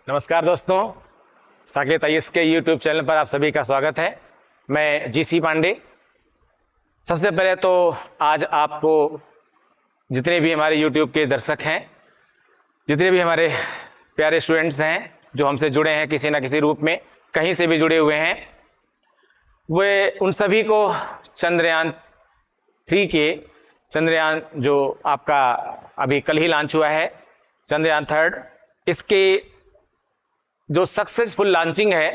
नमस्कार दोस्तों, साकेत आईएएस के यूट्यूब चैनल पर आप सभी का स्वागत है। मैं जीसी पांडे। सबसे पहले तो आज आपको जितने भी हमारे यूट्यूब के दर्शक हैं, जितने भी हमारे प्यारे स्टूडेंट्स हैं जो हमसे जुड़े हैं किसी ना किसी रूप में, कहीं से भी जुड़े हुए हैं, वे उन सभी को चंद्रयान-3 के चंद्रयान जो आपका अभी कल ही लॉन्च हुआ है, चंद्रयान-3, इसके जो सक्सेसफुल लॉन्चिंग है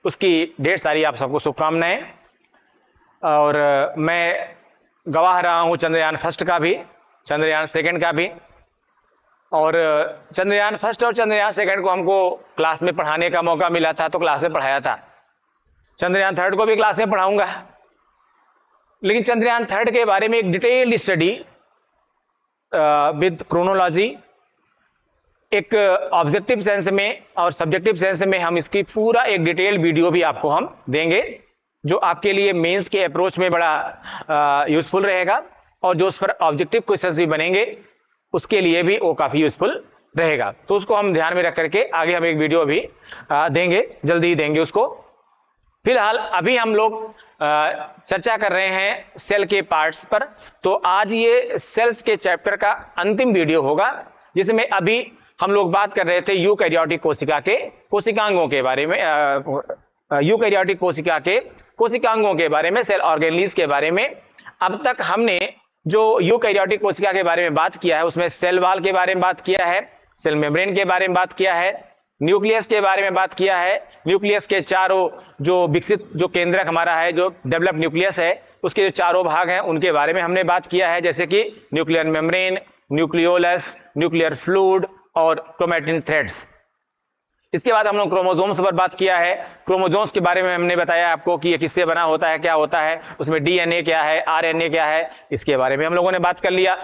उसकी ढेर सारी आप सबको शुभकामनाएं। और मैं गवाह रहा हूं चंद्रयान-1 का भी, चंद्रयान-2 का भी। और चंद्रयान-1 और चंद्रयान-2 को हमको क्लास में पढ़ाने का मौका मिला था तो क्लास में पढ़ाया था। चंद्रयान-3 को भी क्लास में पढ़ाऊंगा, लेकिन चंद्रयान-3 के बारे में एक डिटेल्ड स्टडी विद क्रोनोलॉजी, एक ऑब्जेक्टिव सेंस में और सब्जेक्टिव सेंस में हम इसकी पूरा एक डिटेल वीडियो भी आपको हम देंगे, जो आपके लिए मेंस के अप्रोच में बड़ा यूजफुल रहेगा, और जो उस पर ऑब्जेक्टिव क्वेश्चंस भी बनेंगे उसके लिए भी वो काफी यूजफुल रहेगा। तो उसको हम ध्यान में रख करके आगे हम एक वीडियो भी देंगे, जल्दी ही देंगे उसको। फिलहाल अभी हम लोग चर्चा कर रहे हैं सेल के पार्ट्स पर। तो आज ये सेल्स के चैप्टर का अंतिम वीडियो होगा, जिसमें अभी हम लोग बात कर रहे थे यूकैरियोटिक कोशिका के कोशिकांगों के बारे में, यूकैरियोटिक कोशिका के कोशिकांगों के बारे में, सेल ऑर्गेनेल्स के बारे में। अब तक हमने जो यूकैरियोटिक कोशिका के बारे में बात किया है उसमें सेल वॉल के बारे में बात किया है, सेल मेम्ब्रेन के बारे में बात किया है, न्यूक्लियस के बारे में बात किया है। न्यूक्लियस के चारों जो विकसित जो केंद्रक हमारा है, जो डेवलप्ड न्यूक्लियस है, उसके जो चारों भाग हैं उनके बारे में हमने बात किया है, जैसे कि nuclear membrane, nucleolus, nuclear fluid और क्रोमैटिन थ्रेड्स। इसके बाद हम लोग क्रोमोसोम्स पर बात किया है। क्रोमोसोम्स के बारे में हमने बताया आपको कि ये किससे बना होता है, क्या होता है, उसमें डीएनए क्या है, आरएनए क्या है, इसके बारे में हम लोगों ने बात कर लिया।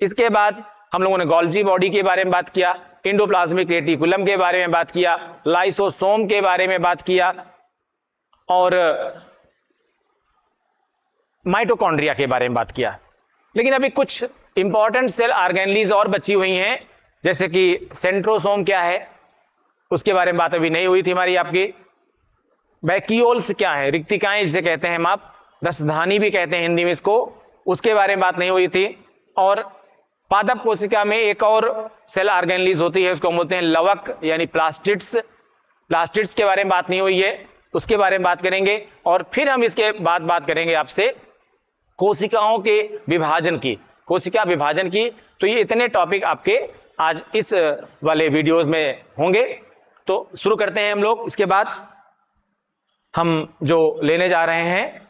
इसके बाद हम लोगों ने गोल्जी बॉडी के बारे में बात किया, एंडोप्लाज्मिक रेटिकुलम के बारे में बात किया, लाइसोसोम के बारे में बात किया, और माइटोकॉन्ड्रिया के बारे में बात किया। लेकिन अभी कुछ इंपॉर्टेंट सेल ऑर्गेनेल्स और बची हुई हैं, जैसे कि सेंट्रोसोम क्या है, उसके बारे में बात अभी नहीं हुई थी हमारी आपकी। वैक्यूल्स क्या है, रिक्तिकाएं जिसे कहते हैं हम, आप रसधानी भी कहते हैं हिंदी में इसको, उसके बारे में बात नहीं हुई थी। और पादप कोशिका में एक और सेल ऑर्गेनेल्स होती है, उसको हम बोलते हैं लवक यानी प्लास्टिड्स। प्लास्टिड्स के बारे में बात नहीं हुई है, उसके बारे में बात करेंगे। और फिर हम इसके बाद बात करेंगे आपसे कोशिकाओं के विभाजन की, कोशिका विभाजन की। तो ये इतने टॉपिक आपके आज इस वाले वीडियोस में होंगे। तो शुरू करते हैं हम लोग। इसके बाद हम जो लेने जा रहे हैं,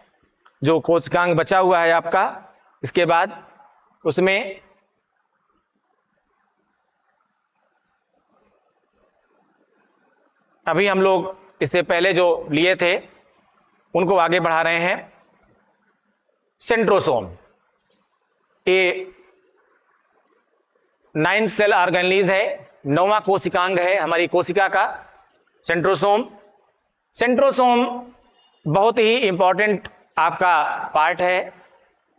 जो कोशिकांग बचा हुआ है आपका, इसके बाद उसमें अभी हम लोग इससे पहले जो लिए थे उनको आगे बढ़ा रहे हैं। सेंट्रोसोम, ये 9th सेल ऑर्गेनेल्स है, 9वां कोशिकांग है हमारी कोशिका का, सेंट्रोसोम। सेंट्रोसोम बहुत ही इंपॉर्टेंट आपका पार्ट है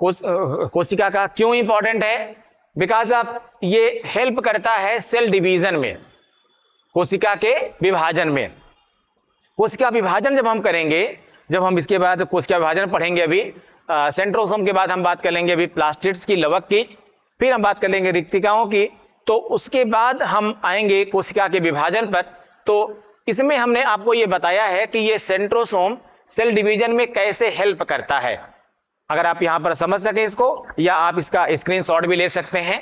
कोशिका का। क्यों इंपॉर्टेंट है? बिकॉज ऑफ ये हेल्प करता है सेल डिवीजन में, कोशिका के विभाजन में। कोशिका विभाजन जब हम करेंगे, जब हम इसके बाद कोशिका विभाजन पढ़ेंगे, अभी सेंट्रोसोम के बाद हम बात कर लेंगे अभी प्लास्टिड्स की, लवक की, फिर हम बात कर लेंगे रिक्तिकाओं की, तो उसके बाद हम आएंगे कोशिका के विभाजन पर। तो इसमें हमने आपको यह बताया है कि यह सेंट्रोसोम सेल डिवीजन में कैसे हेल्प करता है। अगर आप यहां पर समझ सके इसको, या आप इसका स्क्रीनशॉट भी ले सकते हैं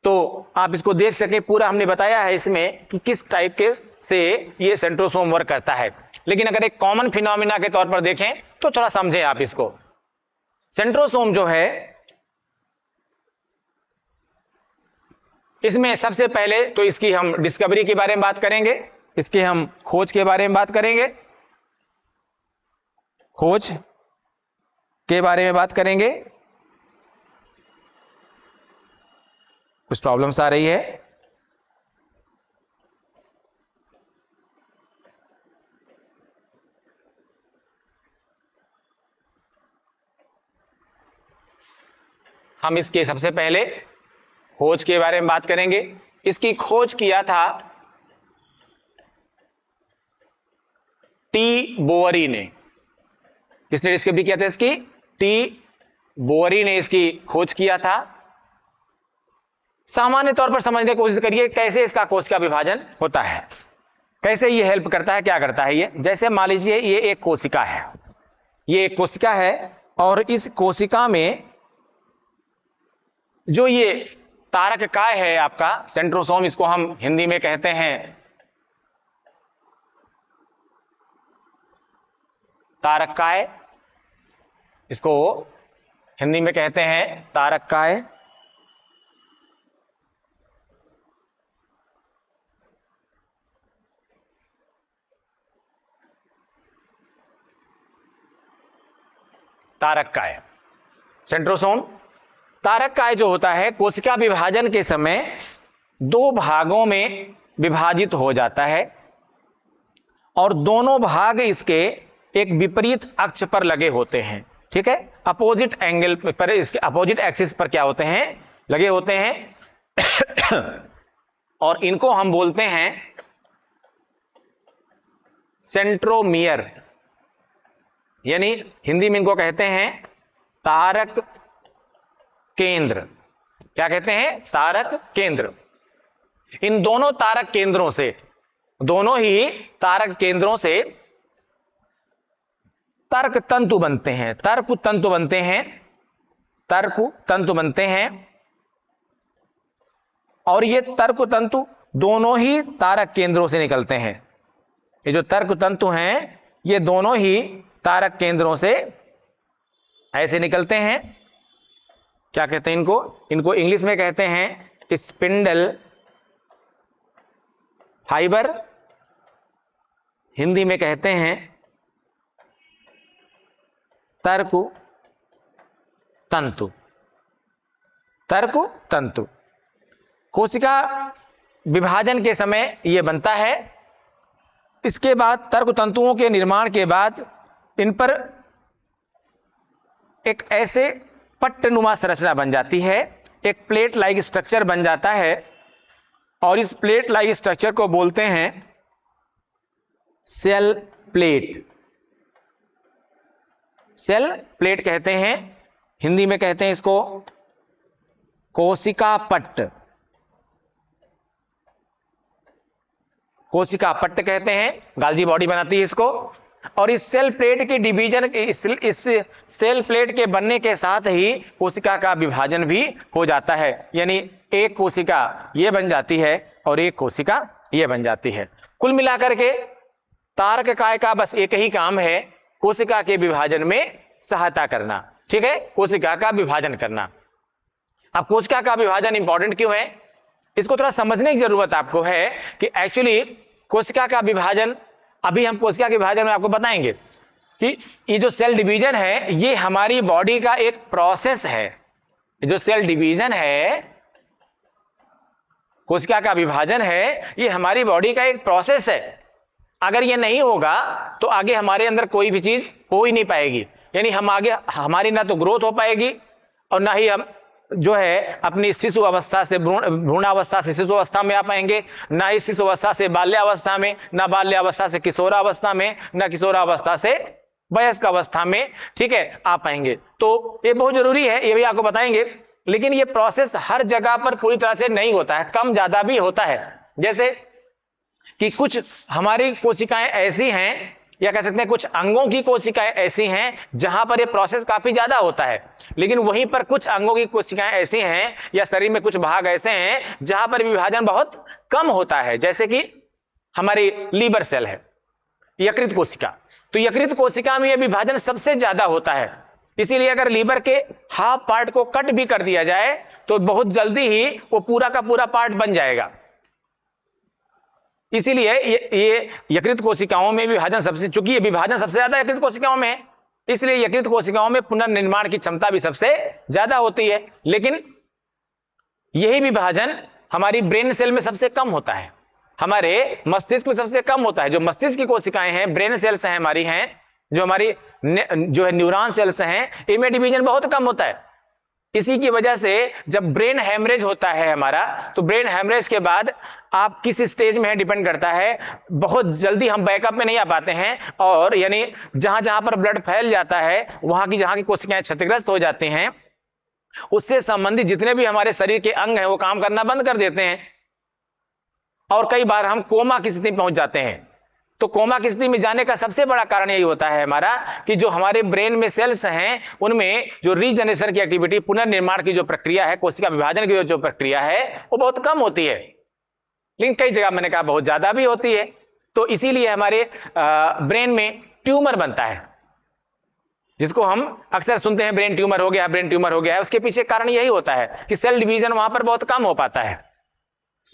तो आप इसको देख सके। पूरा हमने बताया है इसमें कि किस टाइप के से ये सेंट्रोसोम वर्क करता है। लेकिन अगर एक कॉमन फिनोमिना के तौर पर देखें तो थोड़ा समझें आप इसको। सेंट्रोसोम जो है, इसमें सबसे पहले तो इसकी हम डिस्कवरी के बारे में बात करेंगे, इसके हम खोज के बारे में बात करेंगे, खोज के बारे में बात करेंगे। कुछ प्रॉब्लम्स आ रही है, हम इसके सबसे पहले खोज के बारे में बात करेंगे। इसकी खोज किया था टी बोवरी ने, किसने डिस्कवरी किया था इसकी? टी बोवरी ने इसकी खोज किया था। सामान्य तौर पर समझने की कोशिश करिए कैसे इसका कोशिका विभाजन होता है, कैसे ये हेल्प करता है, क्या करता है ये। जैसे मान लीजिए ये एक कोशिका है, ये एक कोशिका है और इस कोशिका में जो ये तारक काय है आपका सेंट्रोसोम, इसको हम हिंदी में कहते हैं तारक काय, इसको हिंदी में कहते हैं तारक काय। तारक काय, सेंट्रोसोम। तारक काय जो होता है कोशिका विभाजन के समय दो भागों में विभाजित हो जाता है और दोनों भाग इसके एक विपरीत अक्ष पर लगे होते हैं, ठीक है, अपोजिट एंगल पर, इसके अपोजिट एक्सिस पर क्या होते हैं? लगे होते हैं और इनको हम बोलते हैं सेंट्रोमियर, यानी हिंदी में इनको कहते हैं तारक केंद्र। क्या कहते हैं? तारक केंद्र। इन दोनों तारक केंद्रों से, दोनों ही तारक केंद्रों से तर्क तंतु बनते हैं, तर्क तंतु बनते हैं, तर्क तंतु बनते हैं और ये तर्क तंतु दोनों ही तारक केंद्रों से निकलते हैं। ये जो तर्क तंतु हैं ये दोनों ही तारक केंद्रों से ऐसे निकलते हैं। क्या कहते हैं इनको? इनको इंग्लिश में कहते हैं स्पिंडल फाइबर, हिंदी में कहते हैं तर्क तंतु। तर्क तंतु कोशिका विभाजन के समय यह बनता है। इसके बाद तर्क तंतुओं के निर्माण के बाद इन पर एक ऐसे पट्टनुमा संरचना बन जाती है, एक प्लेट लाइक स्ट्रक्चर बन जाता है और इस प्लेट लाइक स्ट्रक्चर को बोलते हैं सेल प्लेट। सेल प्लेट कहते हैं, हिंदी में कहते हैं इसको कोशिका पट्ट। कोशिका पट्ट कहते हैं, गाल्जी बॉडी बनाती है इसको। और इस सेल प्लेट के डिवीजन, इस सेल प्लेट के बनने के साथ ही कोशिका का विभाजन भी हो जाता है, यानी एक कोशिका ये बन जाती है और एक कोशिका ये बन जाती है। कुल मिलाकर के तारक काय का बस एक ही काम है, कोशिका के विभाजन में सहायता करना, ठीक है, कोशिका का विभाजन करना। अब कोशिका का विभाजन इंपॉर्टेंट क्यों है, इसको थोड़ा समझने की जरूरत आपको है कि एक्चुअली कोशिका का विभाजन, अभी हम कोशिका के विभाजन में आपको बताएंगे कि ये जो सेल डिवीजन है ये हमारी बॉडी का एक प्रोसेस है। ये जो सेल डिवीजन है, कोशिका का विभाजन है, ये हमारी बॉडी का एक प्रोसेस है। अगर ये नहीं होगा तो आगे हमारे अंदर कोई भी चीज हो ही नहीं पाएगी, यानी हम आगे, हमारी ना तो ग्रोथ हो पाएगी और ना ही हम जो है अपनी शिशु अवस्था से भ्रूणावस्था से शिशु अवस्था में आ पाएंगे, ना ही शिशु अवस्था से बाल्यावस्था में, ना बाल्यावस्था से किशोरावस्था में, ना किशोरावस्था से वयस्क अवस्था में, ठीक है, आ पाएंगे। तो ये बहुत जरूरी है, ये भी आपको बताएंगे। लेकिन ये प्रोसेस हर जगह पर पूरी तरह से नहीं होता है, कम ज्यादा भी होता है। जैसे कि कुछ हमारी कोशिकाएं ऐसी हैं, या कह सकते हैं कुछ अंगों की कोशिकाएं ऐसी हैं जहां पर ये प्रोसेस काफी ज्यादा होता है, लेकिन वहीं पर कुछ अंगों की कोशिकाएं ऐसी हैं या शरीर में कुछ भाग ऐसे हैं जहां पर विभाजन बहुत कम होता है। जैसे कि हमारी लीवर सेल है, यकृत कोशिका, तो यकृत कोशिका में यह विभाजन सबसे ज्यादा होता है। इसीलिए अगर लीवर के हाफ पार्ट को कट भी कर दिया जाए तो बहुत जल्दी ही वो पूरा का पूरा पार्ट बन जाएगा। इसीलिए ये यकृत कोशिकाओं में विभाजन सबसे, चूंकि ये विभाजन सबसे ज्यादा यकृत कोशिकाओं में है, इसलिए यकृत कोशिकाओं में पुनर्निर्माण की क्षमता भी सबसे ज्यादा होती है। लेकिन यही विभाजन हमारी ब्रेन सेल में सबसे कम होता है, हमारे मस्तिष्क में सबसे कम होता है। जो मस्तिष्क की कोशिकाएं हैं, ब्रेन सेल्स हैं हमारी, हैं जो हमारी जो है न्यूरॉन सेल्स हैं, इनमें डिवीजन बहुत कम होता है। इसी की वजह से जब ब्रेन हैमरेज होता है हमारा, तो ब्रेन हैमरेज के बाद आप किस स्टेज में है डिपेंड करता है। बहुत जल्दी हम बैकअप में नहीं आ पाते हैं, और यानी जहां जहां पर ब्लड फैल जाता है वहां की जहां की कोशिकाएं क्षतिग्रस्त हो जाती हैं, उससे संबंधित जितने भी हमारे शरीर के अंग हैं वो काम करना बंद कर देते हैं, और कई बार हम कोमा की स्थिति में पहुंच जाते हैं। तो कोमा की स्थिति में जाने का सबसे बड़ा कारण यही होता है हमारा कि जो हमारे ब्रेन में सेल्स हैं उनमें जो रीजनरेशन की एक्टिविटी, पुनर्निर्माण की जो प्रक्रिया है, कोशिका विभाजन की जो प्रक्रिया है वो बहुत कम होती है, लेकिन कई जगह मैंने कहा बहुत ज्यादा भी होती है। तो इसीलिए हमारे ब्रेन में ट्यूमर बनता है, जिसको हम अक्सर सुनते हैं ब्रेन ट्यूमर हो गया, ब्रेन ट्यूमर हो गया है। उसके पीछे कारण यही होता है कि सेल डिवीजन वहां पर बहुत कम हो पाता है।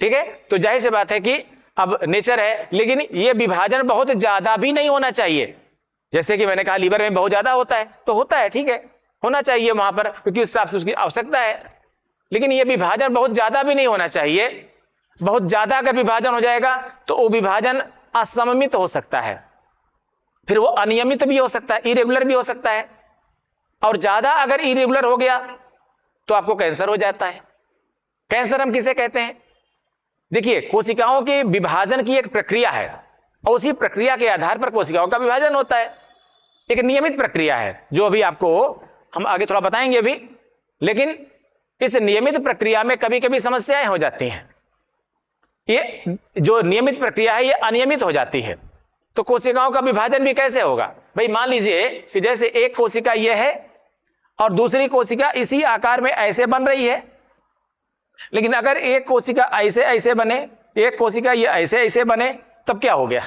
ठीक है, तो जाहिर सी बात है कि अब नेचर है, लेकिन यह विभाजन बहुत ज्यादा भी नहीं होना चाहिए। जैसे कि मैंने कहा लीवर में बहुत ज्यादा होता है तो होता है, ठीक है, होना चाहिए वहां पर, क्योंकि उस हिसाब से उसकी आवश्यकता है, लेकिन यह विभाजन बहुत ज्यादा भी नहीं होना चाहिए। बहुत ज्यादा अगर विभाजन हो जाएगा तो वो विभाजन असममित हो सकता है, फिर वो अनियमित भी हो सकता है, इरेगुलर भी हो सकता है, और ज्यादा अगर इरेगुलर हो गया तो आपको कैंसर हो जाता है। कैंसर हम किसे कहते हैं? देखिए, कोशिकाओं के विभाजन की एक प्रक्रिया है, और उसी प्रक्रिया के आधार पर कोशिकाओं का विभाजन होता है। एक नियमित प्रक्रिया है जो अभी आपको हम आगे थोड़ा बताएंगे अभी, लेकिन इस नियमित प्रक्रिया में कभी कभी समस्याएं हो जाती हैं। ये जो नियमित प्रक्रिया है ये अनियमित हो जाती है, तो कोशिकाओं का विभाजन भी कैसे होगा? भाई मान लीजिए कि जैसे एक कोशिका ये है और दूसरी कोशिका इसी आकार में ऐसे बन रही है, लेकिन अगर एक कोशिका ऐसे ऐसे बने, एक कोशिका ये ऐसे ऐसे बने, तब क्या हो गया?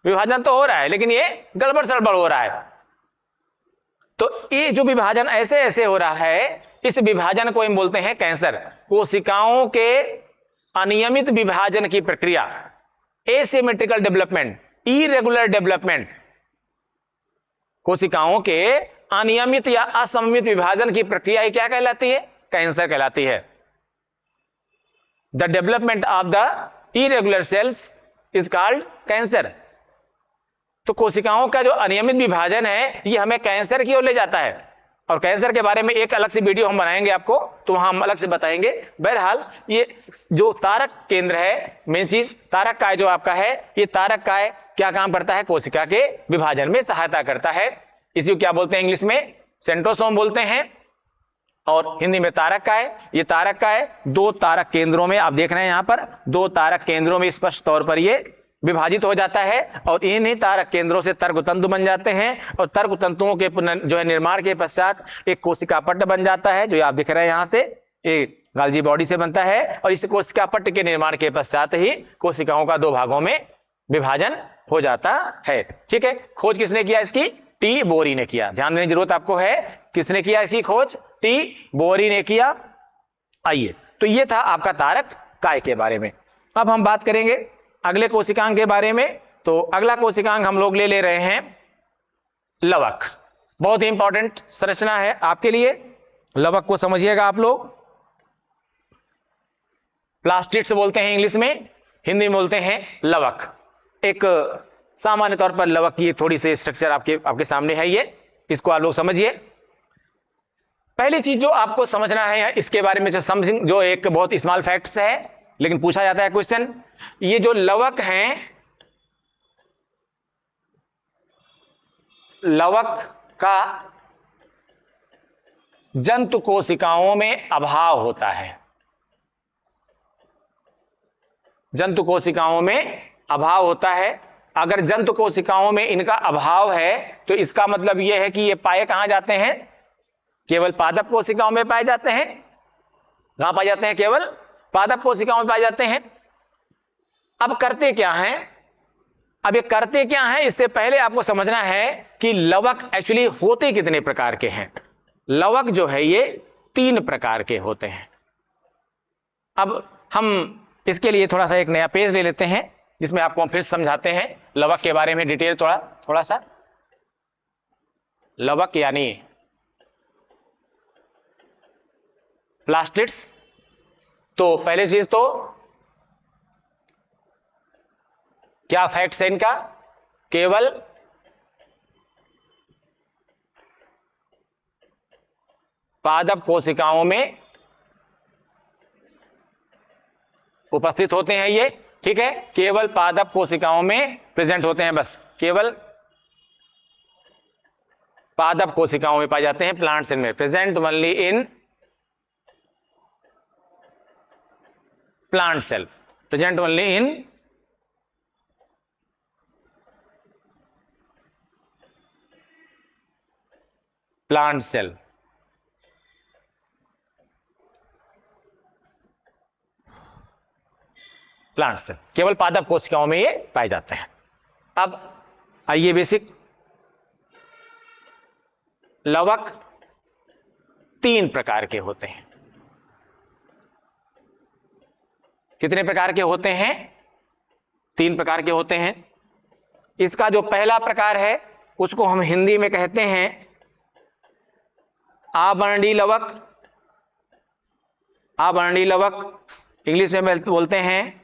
विभाजन तो हो रहा है लेकिन ये गड़बड़ सड़बड़ हो रहा है। तो ये जो विभाजन ऐसे ऐसे हो रहा है, इस विभाजन को हम बोलते हैं कैंसर। कोशिकाओं के अनियमित विभाजन की प्रक्रिया, एसिमेट्रिकल डेवलपमेंट, इरेगुलर डेवलपमेंट, कोशिकाओं के अनियमित या असममित विभाजन की प्रक्रिया क्या कहलाती है? कैंसर कहलाती है। The development of the irregular cells is called cancer. तो कोशिकाओं का जो अनियमित विभाजन है ये हमें कैंसर की ओर ले जाता है, और कैंसर के बारे में एक अलग से वीडियो हम बनाएंगे आपको, तो वहां हम अलग से बताएंगे। बहरहाल ये जो तारक केंद्र है, मेन चीज तारक काय जो आपका है, ये तारक काय क्या काम करता है? कोशिका के विभाजन में सहायता करता है। इसी को क्या बोलते हैं? इंग्लिश में सेंट्रोसोम बोलते हैं, और हिंदी में तारक काय। ये तारक काय दो तारक केंद्रों में, आप देख रहे हैं यहां पर दो तारक केंद्रों में स्पष्ट तौर पर ये विभाजित हो जाता है, और इन्हीं तारक केंद्रों से तर्कतंतु बन जाते हैं, और तर्कतंतुओं के जो है निर्माण के पश्चात एक कोशिका पट्ट बन जाता है, जो आप दिख रहे हैं यहां से, ये गाल्जी बॉडी से बनता है, और इस कोशिका पट्ट के निर्माण के पश्चात ही कोशिकाओं का दो भागों में विभाजन हो जाता है। ठीक है, खोज किसने किया इसकी? टी बोरी ने किया। ध्यान देने की जरूरत आपको है, किसने किया इसकी खोज? टी बोरी ने किया। आइए, तो ये था आपका तारक काय के बारे में। अब हम बात करेंगे अगले कोशिकांग के बारे में। तो अगला कोशिकांग हम लोग ले रहे हैं लवक। बहुत ही इंपॉर्टेंट संरचना है आपके लिए, लवक को समझिएगा आप लोग। प्लास्टिड्स बोलते हैं इंग्लिश में, हिंदी में बोलते हैं लवक। एक सामान्य तौर पर लवक की थोड़ी सी स्ट्रक्चर आपके सामने है, ये इसको आप लोग समझिए। पहली चीज जो आपको समझना है इसके बारे में, जो समथिंग, जो एक बहुत स्मॉल फैक्ट्स है, लेकिन पूछा जाता है क्वेश्चन, ये जो लवक हैं, लवक का जंतु कोशिकाओं में अभाव होता है। जंतु कोशिकाओं में अभाव होता है। अगर जंतु कोशिकाओं में इनका अभाव है तो इसका मतलब यह है कि ये पाए कहां जाते हैं? केवल पादप कोशिकाओं में पाए जाते हैं। कहां पाए जाते हैं? केवल पादप कोशिकाओं में पाए जाते हैं। अब करते क्या हैं? अब ये करते क्या हैं, इससे पहले आपको समझना है कि लवक एक्चुअली होते कितने प्रकार के हैं। लवक जो है ये 3 प्रकार के होते हैं। अब हम इसके लिए थोड़ा सा एक नया पेज ले लेते हैं, जिसमें आपको हम फिर समझाते हैं लवक के बारे में डिटेल थोड़ा सा। लवक यानी प्लास्टिड्स। तो पहले चीज तो क्या फैक्ट्स है इनका? केवल पादप कोशिकाओं में उपस्थित होते हैं ये, ठीक है, केवल पादप कोशिकाओं में प्रेजेंट होते हैं, बस केवल पादप कोशिकाओं में पाए जाते हैं, प्लांट सेल में, present only in plant cell, present only in plant cell. Plant cell केवल पादप कोशिकाओं में ये पाए जाते हैं। अब आइए बेसिक, लवक 3 प्रकार के होते हैं। कितने प्रकार के होते हैं? 3 प्रकार के होते हैं। इसका जो पहला प्रकार है उसको हम हिंदी में कहते हैं आवर्णी लवक। आवर्णी लवक इंग्लिश में बोलते हैं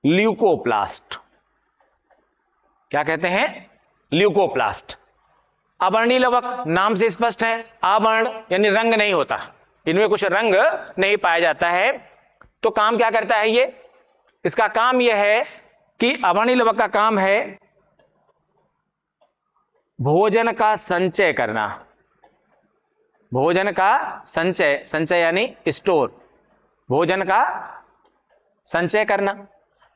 ल्यूकोप्लास्ट। क्या कहते हैं? ल्यूकोप्लास्ट। आवर्णी लवक नाम से स्पष्ट है, आवर्ण यानी रंग नहीं होता, इनमें कुछ रंग नहीं पाया जाता है। तो काम क्या करता है ये? इसका काम यह है कि आवर्णी लवक का काम है भोजन का संचय करना। भोजन का संचय, संचय यानी स्टोर, भोजन का संचय करना।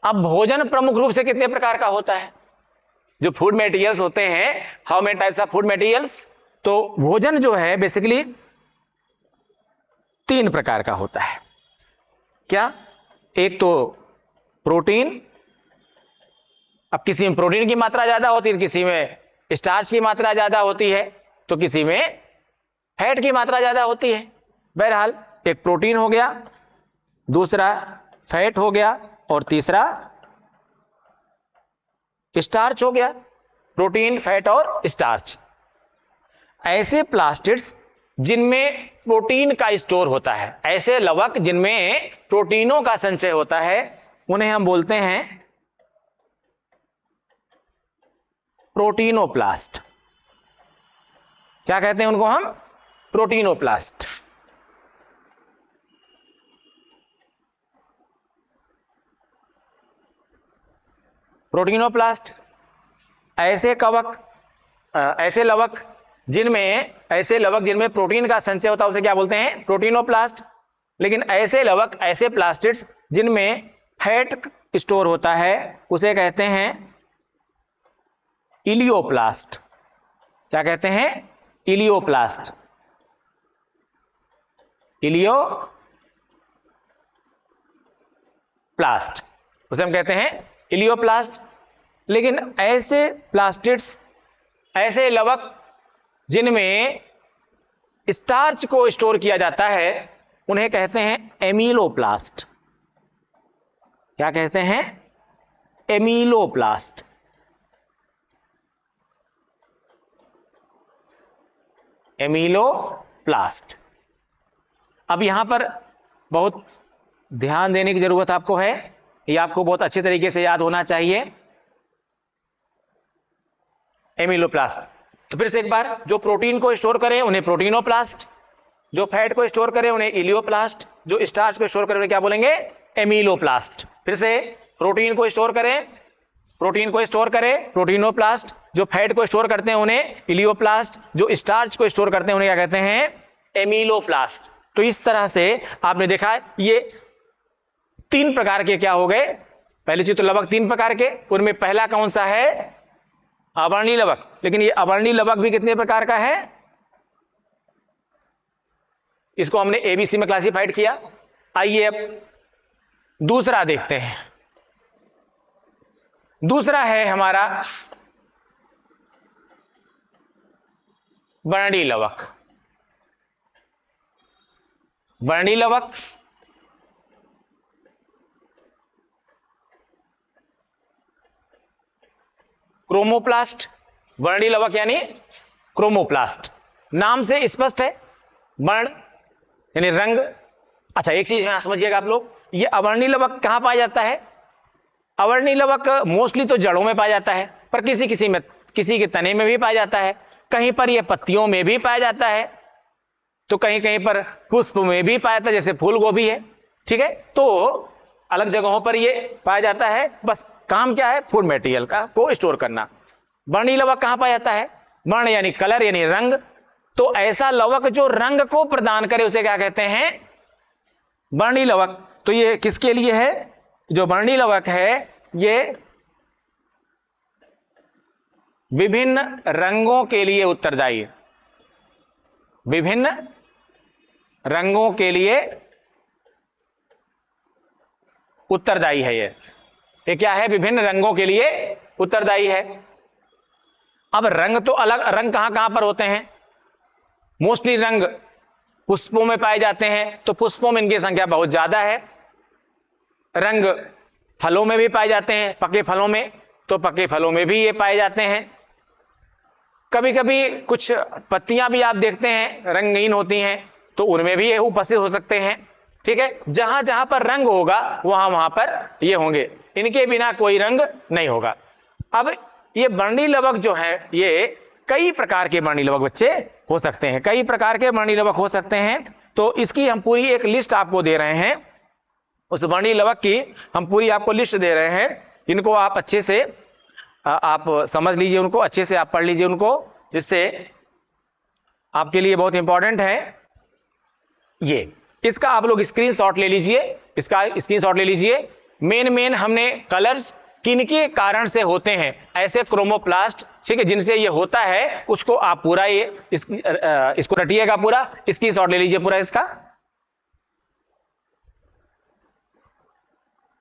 अब भोजन प्रमुख रूप से कितने प्रकार का होता है? जो फूड मटेरियल्स होते हैं, how many types of food materials? तो भोजन जो है बेसिकली 3 प्रकार का होता है। क्या? एक तो प्रोटीन, अब किसी में प्रोटीन की मात्रा ज्यादा होती है, किसी में स्टार्च की मात्रा ज्यादा होती है, तो किसी में फैट की मात्रा ज्यादा होती है। बहरहाल एक प्रोटीन हो गया, दूसरा फैट हो गया और तीसरा स्टार्च हो गया। प्रोटीन, फैट और स्टार्च। ऐसे प्लास्टिड्स जिनमें प्रोटीन का स्टोर होता है, ऐसे लवक जिनमें प्रोटीनों का संचय होता है, उन्हें हम बोलते हैं प्रोटीनोप्लास्ट। क्या कहते हैं उनको हम? प्रोटीनोप्लास्ट। प्रोटीनोप्लास्ट ऐसे कवक, ऐसे लवक जिनमें प्रोटीन का संचय होता है उसे क्या बोलते हैं? प्रोटीनोप्लास्ट। लेकिन ऐसे लवक, ऐसे प्लास्टिड्स जिनमें फैट स्टोर होता है उसे कहते हैं इलियोप्लास्ट। क्या कहते हैं? इलियोप्लास्ट। इलियोप्लास्ट उसे हम कहते हैं इलियोप्लास्ट। लेकिन ऐसे प्लास्टिड्स, ऐसे लवक जिनमें स्टार्च को स्टोर किया जाता है, उन्हें कहते हैं एमीलोप्लास्ट। क्या कहते हैं? एमीलोप्लास्ट। एमीलोप्लास्ट। अब यहां पर बहुत ध्यान देने की जरूरत आपको है, ये आपको बहुत अच्छे तरीके से याद होना चाहिए। एमीलोप्लास्ट, तो फिर से एक बार, जो प्रोटीन को स्टोर करें उन्हें प्रोटीनोप्लास्ट, जो फैट को स्टोर करें उन्हें इलियोप्लास्ट, जो स्टार्च को स्टोर करें उन्हें क्या बोलेंगे? एमीलोप्लास्ट। फिर से, प्रोटीन को स्टोर करें प्रोटीनोप्लास्ट, जो फैट को स्टोर करते हैं उन्हें इलियोप्लास्ट, जो स्टार्च को स्टोर करते हैं उन्हें क्या कहते हैं? एमीलोप्लास्ट। तो इस तरह से आपने देखा है ये 3 प्रकार के क्या हो गए? पहली चीज तो लवक 3 प्रकार के, उनमें पहला कौन सा है? आवर्णी लवक। लेकिन ये आवर्णी लवक भी कितने प्रकार का है? इसको हमने एबीसी में क्लासिफाइड किया। आइए अब दूसरा देखते हैं। दूसरा है हमारा वर्णी लवक। वर्णी लवक क्रोमोप्लास्ट। वर्णी लवक यानी क्रोमोप्लास्ट, नाम से स्पष्ट है, वर्ण यानी रंग। अच्छा, एक चीज यहां समझिएगा आप लोग, ये अवर्णी लवक कहां पाया जाता है? अवर्णी लवक मोस्टली तो जड़ों में पाया जाता है, पर किसी के तने में भी पाया जाता है। कहीं पर यह पत्तियों में भी पाया जाता है, तो कहीं कहीं पर पुष्प में भी पाया जाता है, जैसे फूल गोभी है, ठीक है। तो अलग जगहों पर यह पाया जाता है। बस काम क्या है, फूड मटेरियल का को स्टोर करना। वर्णी लवक कहां पाया जाता है, वर्ण यानी कलर यानी रंग, तो ऐसा लवक जो रंग को प्रदान करे उसे क्या कहते हैं, वर्णी लवक। तो ये किसके लिए है, जो वर्णी लवक है ये विभिन्न रंगों के लिए उत्तरदायी है, विभिन्न रंगों के लिए उत्तरदायी है। ये क्या है, विभिन्न रंगों के लिए उत्तरदायी है। अब रंग तो अलग, रंग कहां कहां पर होते हैं, मोस्टली रंग पुष्पों में पाए जाते हैं, तो पुष्पों में इनकी संख्या बहुत ज्यादा है। रंग फलों में भी पाए जाते हैं, पके फलों में, तो पके फलों में भी ये पाए जाते हैं। कभी कभी कुछ पत्तियां भी आप देखते हैं रंगहीन होती हैं, तो उनमें भी ये उपस्थित हो सकते हैं, ठीक है। जहां जहां पर रंग होगा वहां वहां पर ये होंगे, इनके बिना कोई रंग नहीं होगा। अब ये वर्णी लवक जो है, ये कई प्रकार के वर्णी लवक बच्चे हो सकते हैं, कई प्रकार के वर्णी लवक हो सकते हैं। तो इसकी हम पूरी एक लिस्ट आपको दे रहे हैं, उस वर्णी लवक की हम पूरी आपको लिस्ट दे रहे हैं। इनको आप अच्छे से आप समझ लीजिए, उनको अच्छे से आप पढ़ लीजिए उनको, जिससे आपके लिए बहुत इंपॉर्टेंट है ये। इसका आप लोग स्क्रीनशॉट ले लीजिए, इसका स्क्रीनशॉट ले लीजिए। मेन हमने कलर्स किनके कारण से होते हैं, ऐसे क्रोमोप्लास्ट, ठीक है, जिनसे ये होता है, उसको आप पूरा ये इसको रटिएगा, पूरा स्क्रीनशॉट ले लीजिए पूरा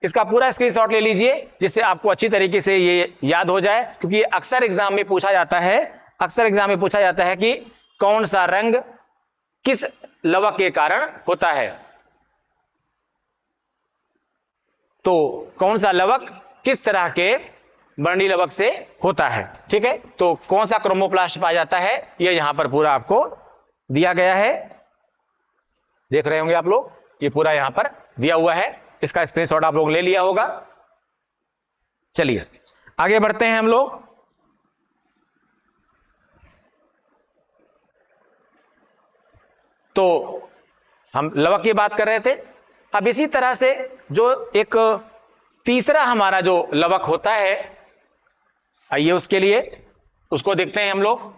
इसका पूरा स्क्रीनशॉट ले लीजिए, जिससे आपको अच्छी तरीके से ये याद हो जाए। क्योंकि अक्सर एग्जाम में पूछा जाता है, अक्सर एग्जाम में पूछा जाता है कि कौन सा रंग किस लवक के कारण होता है, तो कौन सा लवक किस तरह के वर्णी लवक से होता है, ठीक है। तो कौन सा क्रोमोप्लास्ट पाया जाता है, ये यहां पर पूरा आपको दिया गया है, देख रहे होंगे आप लोग, ये पूरा यहां पर दिया हुआ है। इसका स्क्रीनशॉट आप लोग ले लिया होगा। चलिए आगे बढ़ते हैं हम लोग। तो हम लवक की बात कर रहे थे। अब इसी तरह से जो एक तीसरा हमारा जो लवक होता है, आइए उसके लिए उसको देखते हैं हम लोग।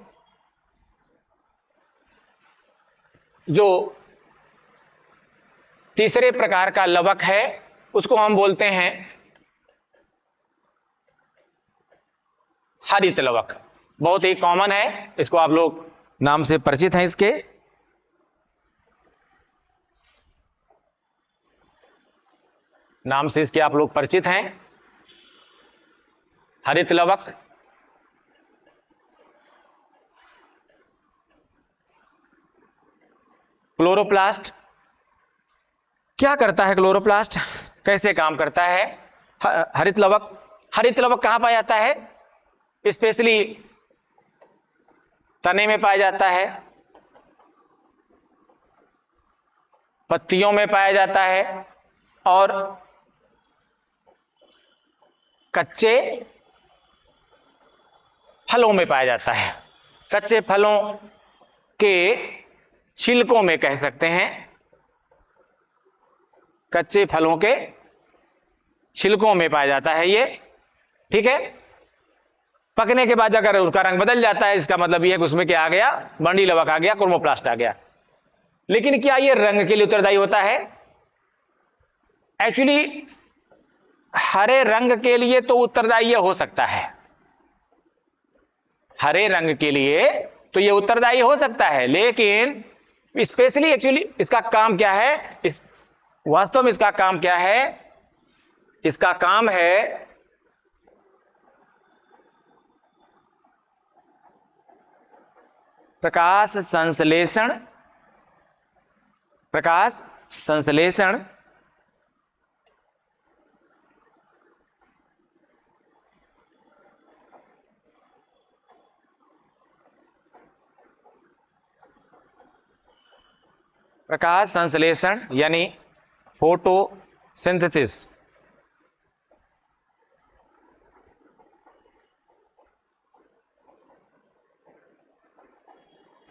जो तीसरे प्रकार का लवक है उसको हम बोलते हैं हरित लवक। बहुत ही कॉमन है, इसको आप लोग नाम से परिचित हैं, इसके नाम से इसके आप लोग परिचित हैं, हरित लवक। क्लोरोप्लास्ट क्या करता है, क्लोरोप्लास्ट कैसे काम करता है, हरित लवक। हरित लवक कहां पाया जाता है, स्पेशली तने में पाया जाता है, पत्तियों में पाया जाता है, और कच्चे फलों में पाया जाता है। कच्चे फलों के छिलकों में कह सकते हैं, कच्चे फलों के छिलकों में पाया जाता है ये, ठीक है। पकने के बाद अगर उसका रंग बदल जाता है, इसका मतलब यह है कि उसमें क्या आ गया, वर्णी लवक आ गया, क्रोमोप्लास्ट आ गया। लेकिन क्या यह रंग के लिए उत्तरदायी होता है, एक्चुअली हरे रंग के लिए तो उत्तरदायी हो सकता है, हरे रंग के लिए तो यह उत्तरदायी हो सकता है, लेकिन स्पेशली एक्चुअली इसका काम क्या है, इस वास्तव में इसका काम क्या है, इसका काम है प्रकाश संश्लेषण। प्रकाश संश्लेषण प्रकाश संश्लेषण यानी फोटोसिंथेसिस।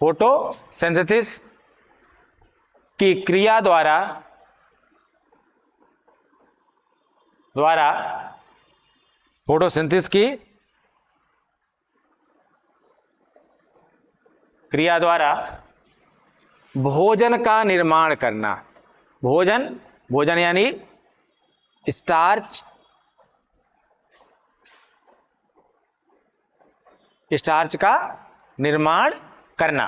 फोटोसिंथेसिस की क्रिया द्वारा फोटोसिंथेसिस की क्रिया द्वारा भोजन का निर्माण करना। भोजन यानी स्टार्च का निर्माण करना।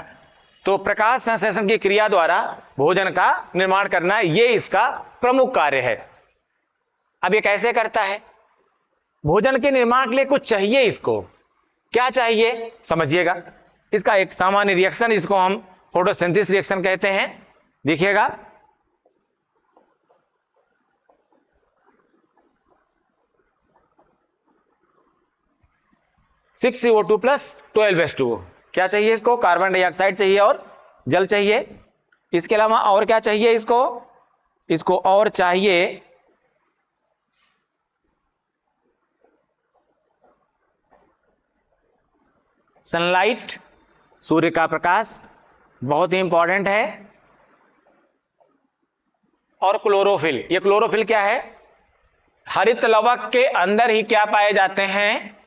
तो प्रकाश संश्लेषण की क्रिया द्वारा भोजन का निर्माण करना, यह इसका प्रमुख कार्य है। अब ये कैसे करता है? भोजन के निर्माण के लिए कुछ चाहिए इसको। क्या चाहिए समझिएगा। इसका एक सामान्य रिएक्शन, इसको हम फोटोसिंथेसिस रिएक्शन कहते हैं। देखिएगा, (6CO2 + 12H2O). क्या चाहिए इसको? कार्बन डाइऑक्साइड चाहिए और जल चाहिए। इसके अलावा और क्या चाहिए इसको और चाहिए सनलाइट, सूर्य का प्रकाश बहुत ही इंपॉर्टेंट है, और क्लोरोफिल। ये क्लोरोफिल क्या है? हरित लवक के अंदर ही क्या पाए जाते हैं?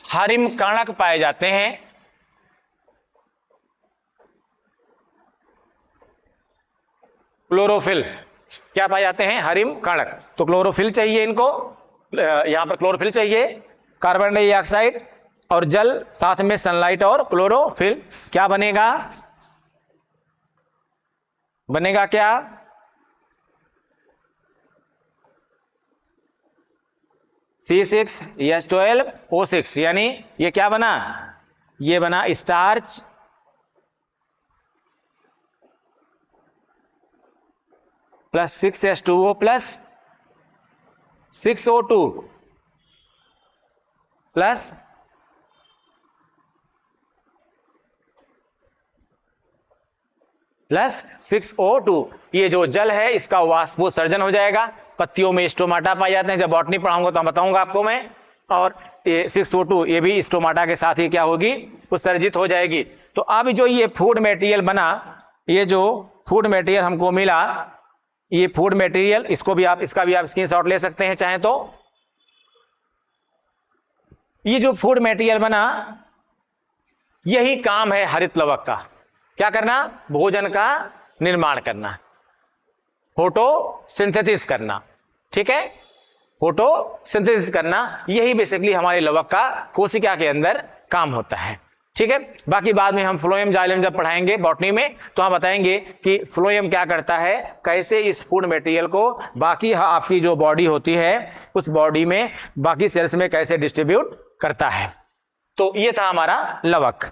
हरिम कणक पाए जाते हैं। क्लोरोफिल क्या पाए जाते हैं? हरिम कणक। तो क्लोरोफिल चाहिए इनको, यहां पर क्लोरोफिल चाहिए, कार्बन डाइऑक्साइड और जल, साथ में सनलाइट और क्लोरोफिल। क्या बनेगा क्या? C6H12O6, यानी ये क्या बना? ये बना starch plus 6H2O plus 6O2 plus (6O2). ये जो जल है इसका वाष्पोत्सर्जन हो जाएगा। पत्तियों में स्टोमाटा पाए जाते हैं, जब बॉटनी पढ़ाऊंगा तो बताऊंगा आपको मैं। और ये 6O2 ये भी स्टोमाटा के साथ ही क्या होगी? उत्सर्जित हो जाएगी। तो अब जो ये फूड मटेरियल बना, ये जो फूड मटेरियल हमको मिला, ये फूड मटेरियल, इसका भी आप स्क्रीनशॉट ले सकते हैं चाहे तो। ये जो फूड मटेरियल बना, यही काम है हरित लवक का। क्या करना? भोजन का निर्माण करना, फोटोसिंथेसिस करना। ठीक है, फोटोसिंथेसिस करना, यही बेसिकली हमारे लवक का कोशिका के अंदर काम होता है। ठीक है, बाकी बाद में हम फ्लोएम जाइलम जब पढ़ाएंगे बॉटनी में तो हम बताएंगे कि फ्लोएम क्या करता है, कैसे इस फूड मटेरियल को बाकी आपकी जो बॉडी होती है उस बॉडी में बाकी सेल्स में कैसे डिस्ट्रीब्यूट करता है। तो ये था हमारा लवक।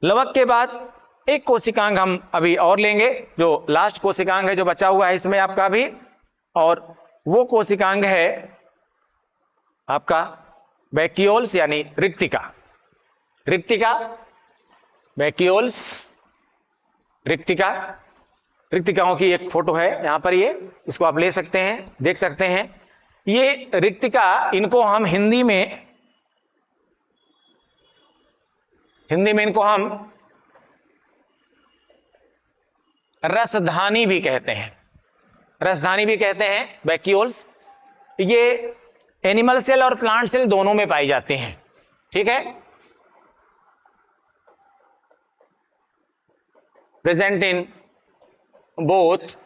लवक के बाद एक कोशिकांग हम अभी और लेंगे, जो लास्ट कोशिकांग है जो बचा हुआ है इसमें आपका भी, और वो कोशिकांग है आपका वैक्यूल्स यानी रिक्तिका। वैक्यूल्स, रिक्तिकाओं की एक फोटो है यहां पर, ये इसको आप ले सकते हैं, देख सकते हैं। ये रिक्तिका, इनको हम हिंदी में इनको हम रसधानी भी कहते हैं, वैक्यूल्स। ये एनिमल सेल और प्लांट सेल दोनों में पाई जाते हैं। ठीक है, present in both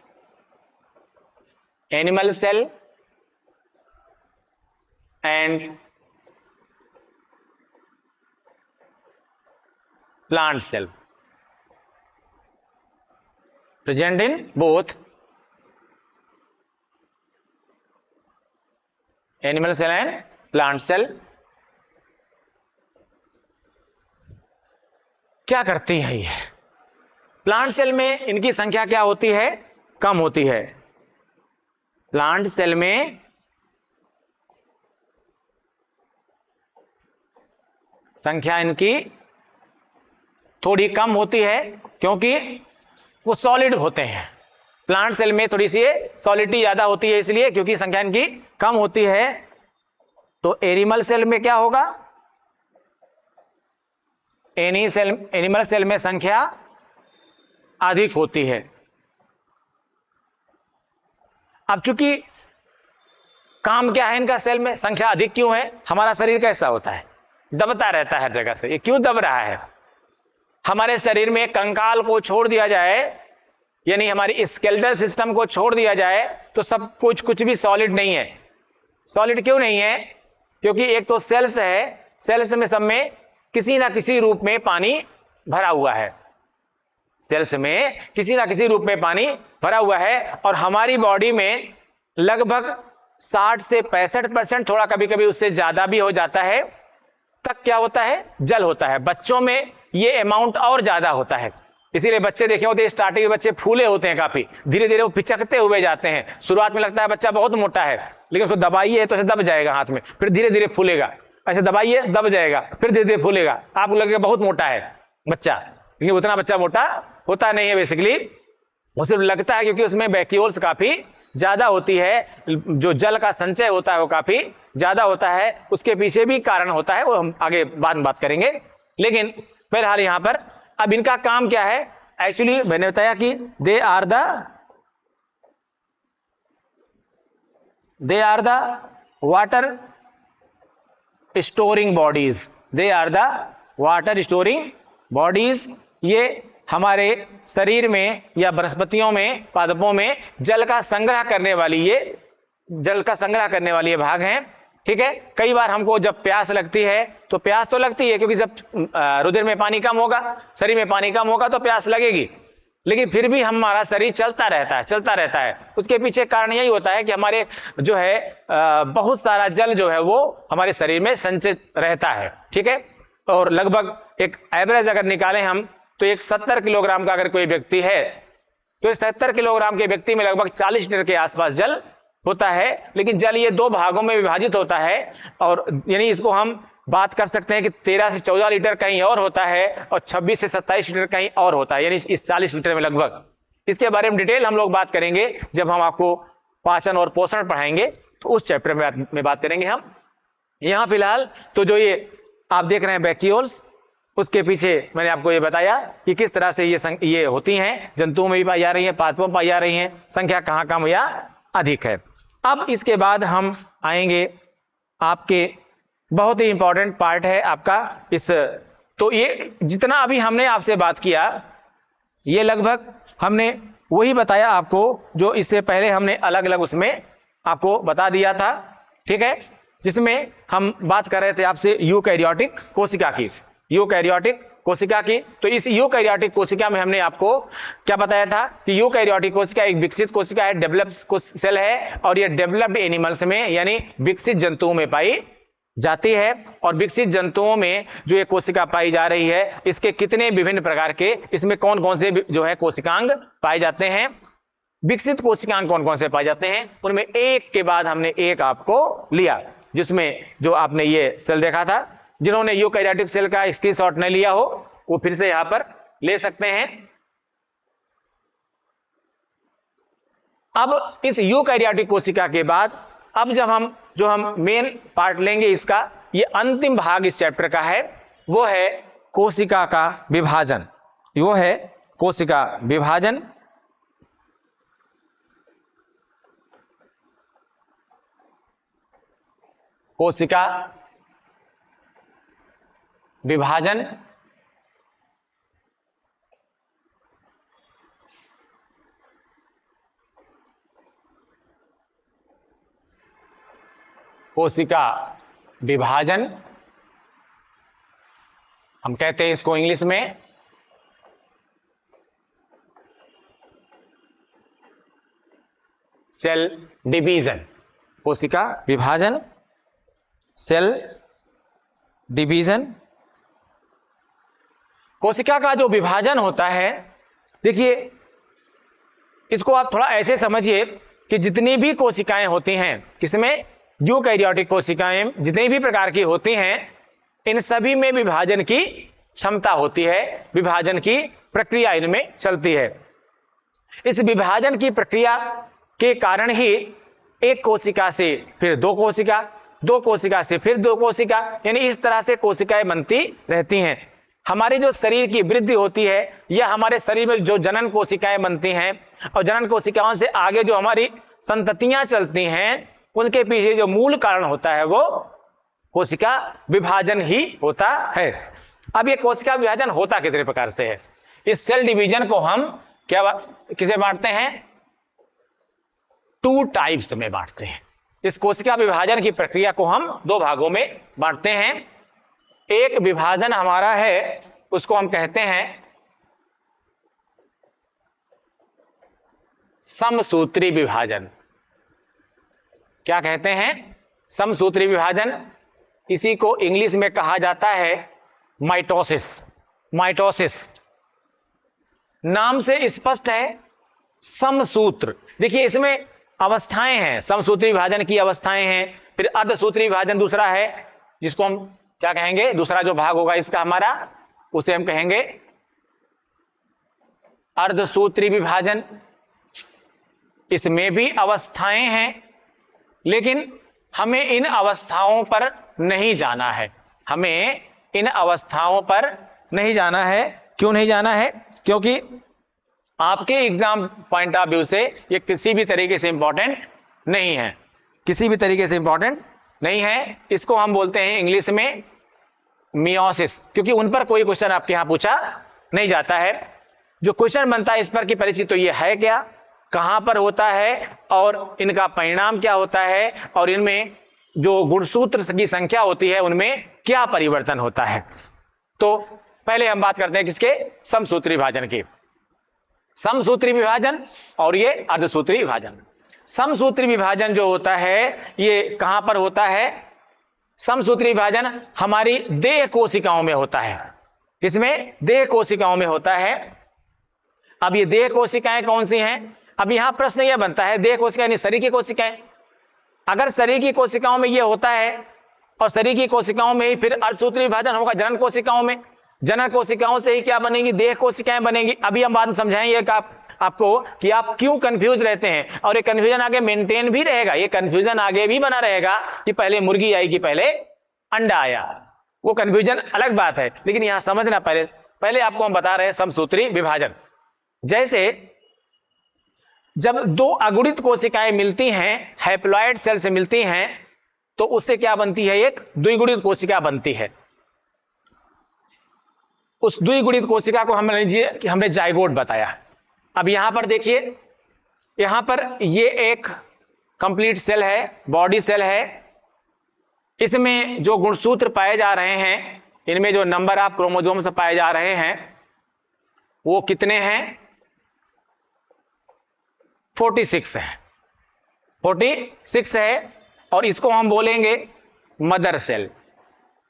animal cell and plant cell. Present in both animal cell and plant cell. क्या करती है ये? प्लांट सेल में इनकी संख्या क्या होती है? कम होती है। प्लांट सेल में संख्या इनकी थोड़ी कम होती है, क्योंकि वो सॉलिड होते हैं। प्लांट सेल में थोड़ी सी सॉलिडिटी ज्यादा होती है, इसलिए क्योंकि संख्या इनकी कम होती है। तो एनिमल सेल में क्या होगा? एनिमल सेल में संख्या अधिक होती है। अब चूंकि काम क्या है इनका, सेल में संख्या अधिक क्यों है? हमारा शरीर कैसा होता है? दबता रहता है हर जगह से। ये क्यों दब रहा है? हमारे शरीर में कंकाल को छोड़ दिया जाए, यानी हमारी स्केलेटल सिस्टम को छोड़ दिया जाए, तो सब कुछ भी सॉलिड नहीं है। सॉलिड क्यों नहीं है? क्योंकि एक तो सेल्स है, सेल्स में सब में किसी ना किसी रूप में पानी भरा हुआ है। सेल्स में किसी ना किसी रूप में पानी भरा हुआ है, और हमारी बॉडी में लगभग 60 से 65%, थोड़ा कभी कभी उससे ज्यादा भी हो जाता है, तक क्या होता है? जल होता है। बच्चों में ये अमाउंट और ज्यादा होता है। इसीलिए बच्चे देखे होते हैं, स्टार्टिंग में बच्चे फूले होते हैं काफी, धीरे धीरे वो पिचकते हुए जाते हैं। शुरुआत में लगता है बच्चा बहुत मोटा है, लेकिन उसको दबाइए तो ऐसे दब जाएगा हाथ में, फिर धीरे धीरे फूलेगा। ऐसे दबाइए, दब जाएगा, फिर धीरे धीरे फूलेगा। आपको लगेगा बहुत मोटा है बच्चा, लेकिन उतना बच्चा मोटा होता नहीं है। बेसिकली वो सिर्फ लगता है, क्योंकि उसमें वैक्यूल्स काफी ज्यादा होती है, जो जल का संचय होता है वो काफी ज्यादा होता है। उसके पीछे भी कारण होता है, वो हम आगे बाद में बात करेंगे। लेकिन फिलहाल यहां पर अब इनका काम क्या है? एक्चुअली मैंने बताया कि they are the water storing bodies. They are the water storing bodies. ये हमारे शरीर में या वनस्पतियों में, पादपों में जल का संग्रह करने वाली ये भाग हैं। ठीक है। कई बार हमको जब प्यास लगती है, तो प्यास तो लगती है, क्योंकि जब रुधिर में पानी कम होगा, शरीर में पानी कम होगा, तो प्यास लगेगी। लेकिन फिर भी हमारा शरीर चलता रहता है। उसके पीछे कारण यही होता है कि हमारे जो है बहुत सारा जल जो है वो हमारे शरीर में संचित रहता है। ठीक है। और लगभग एक एवरेज अगर निकालें हम, तो एक 70 किलोग्राम का अगर कोई व्यक्ति है, तो इस 70 किलोग्राम के व्यक्ति में लगभग 40 लीटर के आसपास जल होता है। लेकिन जल ये 2 भागों में विभाजित होता है, और यानी इसको हम बात कर सकते हैं कि 13 से 14 लीटर कहीं और होता है, और 26 से 27 लीटर कहीं और होता है, यानी इस 40 लीटर में लगभग। इसके बारे में डिटेल हम लोग बात करेंगे जब हम आपको पाचन और पोषण पढ़ाएंगे, तो उस चैप्टर में बात करेंगे हम। यहां फिलहाल तो जो ये आप देख रहे हैं वैक्यूल्स, उसके पीछे मैंने आपको ये बताया कि किस तरह से ये होती हैं, जंतुओं में भी पाई जा रही हैं, पादपों में पाई जा रही हैं, संख्या कहां कम या अधिक है। अब इसके बाद हम आएंगे, आपके बहुत ही इंपॉर्टेंट पार्ट है आपका इस, तो ये जितना अभी हमने आपसे बात किया, ये लगभग हमने वही बताया आपको जो इससे पहले हमने अलग अलग उसमें आपको बता दिया था। ठीक है। जिसमें हम बात कर रहे थे आपसे यूकैरियोटिक कोशिका की, यूकैरियोटिक कोशिका की। तो इस यूकैरियोटिक कोशिका में हमने आपको क्या बताया था कि यूकैरियोटिक कोशिका एक विकसित कोशिका है, डेवलप्ड सेल है, और ये डेवलप्ड एनिमल्स में यानी विकसित जंतुओं में पाई जाती है। और विकसित जंतुओं में जो ये कोशिका पाई जा रही है, इसके कितने विभिन्न प्रकार के, इसमें कौन कौन से जो है कोशिकांग पाए जाते हैं, विकसित कोशिकांग कौन कौन से पाए जाते हैं, उनमें एक के बाद हमने एक आपको लिया। जिसमें जो आपने ये सेल देखा था, जिन्होंने यूकैरियोटिक सेल का स्क्रीनशॉट नहीं लिया हो, वो फिर से यहां पर ले सकते हैं। अब इस यूकैरियोटिक कोशिका के बाद अब जब हम मेन पार्ट लेंगे इसका, ये अंतिम भाग इस चैप्टर का है, वो है कोशिका का विभाजन। वो है कोशिका विभाजन। कोशिका विभाजन कोशिका विभाजन हम कहते हैं इसको इंग्लिश में सेल डिवीजन। कोशिका विभाजन, सेल डिवीजन। कोशिका का जो विभाजन होता है, देखिए इसको आप थोड़ा ऐसे समझिए कि जितनी भी कोशिकाएं होती हैं, किसमें, यूकैरियोटिक कोशिकाएं जितनी भी प्रकार की होती हैं, इन सभी में विभाजन की क्षमता होती है, विभाजन की प्रक्रिया इनमें चलती है। इस विभाजन की प्रक्रिया के कारण ही एक कोशिका से फिर 2 कोशिका, 2 कोशिका से फिर 2 कोशिका, यानी इस तरह से कोशिकाएं बनती रहती हैं। हमारी जो शरीर की वृद्धि होती है या हमारे शरीर में जो जनन कोशिकाएं बनती हैं और जनन कोशिकाओं से आगे जो हमारी संततियां चलती हैं, उनके पीछे जो मूल कारण होता है वो कोशिका विभाजन ही होता है। अब ये कोशिका विभाजन होता कितने प्रकार से है? इस सेल डिवीजन को हम किसे बांटते हैं? 2 टाइप्स में बांटते हैं। इस कोशिका विभाजन की प्रक्रिया को हम 2 भागों में बांटते हैं। एक विभाजन हमारा है, उसको हम कहते हैं समसूत्री विभाजन। क्या कहते हैं? समसूत्री विभाजन। इसी को इंग्लिश में कहा जाता है माइटोसिस। माइटोसिस नाम से स्पष्ट है, समसूत्र। देखिए इसमें अवस्थाएं हैं, समसूत्री विभाजन की अवस्थाएं हैं। फिर अर्धसूत्री विभाजन दूसरा है, जिसको हम क्या कहेंगे? दूसरा जो भाग होगा इसका हमारा, उसे हम कहेंगे अर्धसूत्री विभाजन। इसमें भी अवस्थाएं हैं, लेकिन हमें इन अवस्थाओं पर नहीं जाना है। हमें इन अवस्थाओं पर नहीं जाना है। क्यों नहीं जाना है? क्योंकि आपके एग्जाम पॉइंट ऑफ व्यू से ये किसी भी तरीके से इंपॉर्टेंट नहीं है, किसी भी तरीके से इंपॉर्टेंट नहीं है। इसको हम बोलते हैं इंग्लिश में मियोसिस, क्योंकि उन पर कोई क्वेश्चन आपके यहां पूछा नहीं जाता है। जो क्वेश्चन बनता है इस पर कि परिचित तो ये है क्या, कहां पर होता है और इनका परिणाम क्या होता है, और इनमें जो गुणसूत्र की संख्या होती है उनमें क्या परिवर्तन होता है। तो पहले हम बात करते हैं किसके? समसूत्री विभाजन की। समसूत्री विभाजन और ये अर्धसूत्री विभाजन। समसूत्री विभाजन जो होता है ये कहां पर होता है? समसूत्री विभाजन हमारी देह कोशिकाओं में होता है। इसमें देह कोशिकाओं में होता है। अब ये देह कोशिकाएं कौन सी हैं? अब यहां प्रश्न यह बनता है, देह कोशिकाएं यानी शरीर की कोशिकाएं। अगर शरीर की कोशिकाओं में यह होता है और शरीर की कोशिकाओं में ही फिर अर्धसूत्री विभाजन होगा जनन कोशिकाओं में, जनन कोशिकाओं से ही क्या बनेगी? देह कोशिकाएं बनेगी। अभी हम बात समझाएंगे कि आपको कि आप क्यों कंफ्यूज रहते हैं, और ये कंफ्यूजन आगे मेंटेन भी रहेगा। ये कंफ्यूजन आगे भी बना रहेगा कि पहले मुर्गी आई कि पहले अंडा आया। वो कंफ्यूजन अलग बात है, लेकिन यहां समझना पहले आपको हम बता रहे हैं समसूत्री विभाजन। जैसे जब 2 अगुणित कोशिकाएं मिलती हैं, हैप्लॉइड सेल से मिलती हैं, तो उससे क्या बनती है? एक द्विगुणित कोशिका बनती है। उस द्विगुणित कोशिका को हमने जाइगोट बताया। अब यहां पर देखिए, यहां पर ये एक कंप्लीट सेल है, बॉडी सेल है। इसमें जो गुणसूत्र पाए जा रहे हैं, इनमें जो नंबर ऑफ क्रोमोसोम्स पाए जा रहे हैं वो कितने हैं? 46 है। 46 है, और इसको हम बोलेंगे मदर सेल।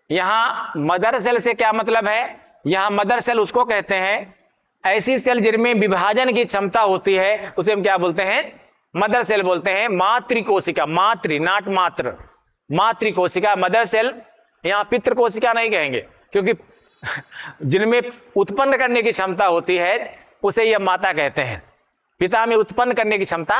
यहां मदर सेल से क्या मतलब है? यहां मदर सेल उसको कहते हैं, ऐसी सेल जिनमें विभाजन की क्षमता होती है उसे हम क्या बोलते हैं? मदर सेल बोलते हैं। मातृ कोशिका, मातृ नाट मात्र, मातृ कोशिका मदर सेल। यहां पितृ कोशिका नहीं कहेंगे, क्योंकि जिनमें उत्पन्न करने की क्षमता होती है उसे यह माता कहते हैं। पिता में उत्पन्न करने की क्षमता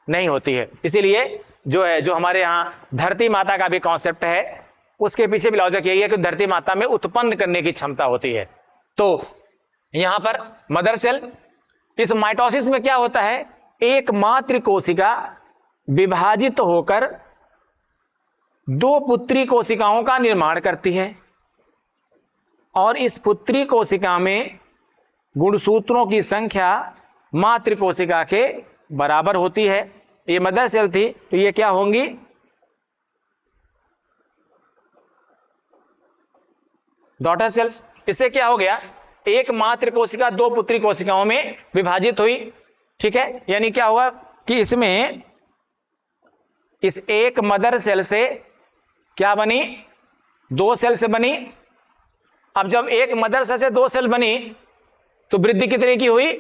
नहीं होती है। इसीलिए जो हमारे यहां धरती माता का भी कॉन्सेप्ट है, उसके पीछे भी लॉजिक यही है कि धरती माता में उत्पन्न करने की क्षमता होती है। तो यहां पर मदर सेल। इस माइटोसिस में क्या होता है? एक मातृ कोशिका विभाजित होकर 2 पुत्री कोशिकाओं का निर्माण करती है, और इस पुत्री कोशिका में गुणसूत्रों की संख्या मातृ कोशिका के बराबर होती है। ये मदर सेल थी, तो ये क्या होंगी? Daughter cells. इससे क्या हो गया? एक मातृ कोशिका 2 पुत्री कोशिकाओं में विभाजित हुई। ठीक है, यानी क्या हुआ कि इसमें इस एक मदर सेल से क्या बनी? 2 सेल से बनी। अब जब एक मदर सेल से 2 सेल बनी तो वृद्धि कितने की हुई?